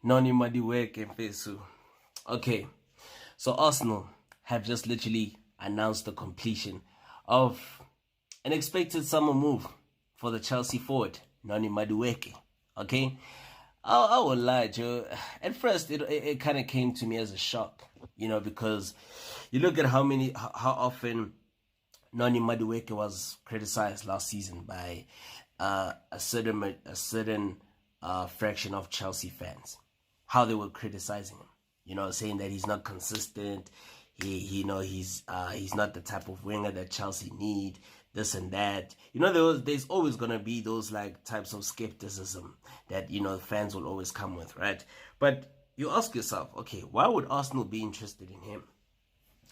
Noni Madueke Fesu. Okay, so Arsenal have just literally announced the completion of an expected summer move for the Chelsea forward, Noni Madueke. Okay, I won't lie, Joe. At first, it kind of came to me as a shock, because you look at how often Noni Madueke was criticized last season by a certain fraction of Chelsea fans, how they were criticizing him, saying that he's not consistent. He's not the type of winger that Chelsea need, this and that. There's always gonna be those like types of skepticism that fans will always come with, right? But you ask yourself, okay, why would Arsenal be interested in him?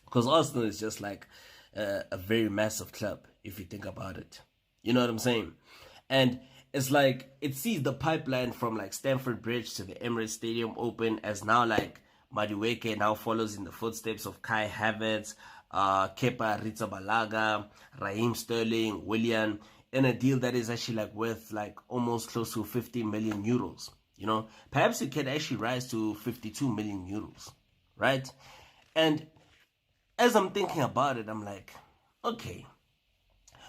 Because Arsenal is just like a very massive club if you think about it. You know what I'm saying? And it's like it sees the pipeline from like Stamford Bridge to the Emirates Stadium open, as now like Madueke now follows in the footsteps of Kai Havertz, Kepa Arrizabalaga, Raheem Sterling, Willian, in a deal that is actually like worth like almost close to 50 million euros. Perhaps it can actually rise to 52 million euros, right? And as I'm thinking about it, I'm like, okay,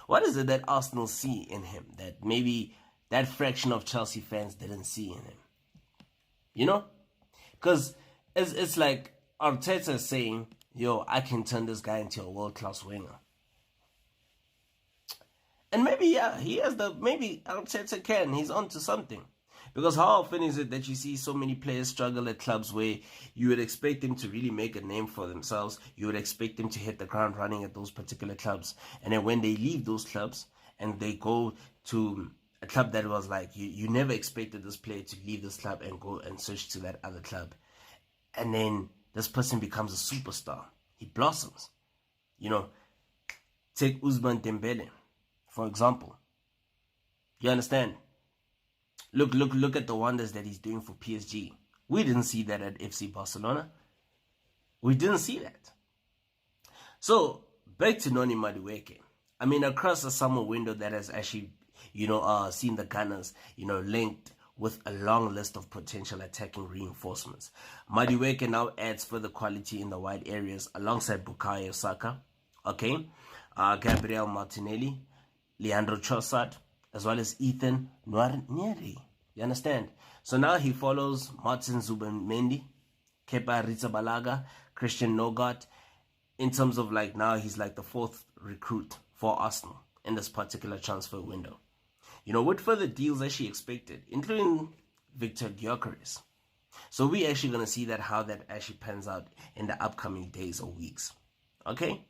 what is it that Arsenal see in him that maybe that fraction of Chelsea fans didn't see in him? Because it's like Arteta saying, yo, I can turn this guy into a world-class winger. And maybe, yeah, maybe Arteta can. He's onto something. Because how often is it that you see so many players struggle at clubs where you would expect them to really make a name for themselves? You would expect them to hit the ground running at those particular clubs. And then when they leave those clubs and they go to a club that was like, you never expected this player to leave this club and go and switch to that other club. And then this person becomes a superstar. He blossoms. Take Ousmane Dembele, for example. You understand? Look at the wonders that he's doing for PSG. We didn't see that at FC Barcelona. We didn't see that. So, back to Noni Madueke. I mean, across the summer window that has actually, seen the Gunners, linked with a long list of potential attacking reinforcements. Madueke now adds further quality in the wide areas alongside Bukayo Saka, Gabriel Martinelli, Leandro Trossard, as well as Ethan Nwaneri. You understand? So now he follows Martin Zubimendi, Kepa Arrizabalaga, Christian Nogart. In terms of like now he's like the fourth recruit for Arsenal in this particular transfer window. With further deals actually expected, including Victor Gyökeres. So we're actually going to see how that actually pans out in the upcoming days or weeks. Okay?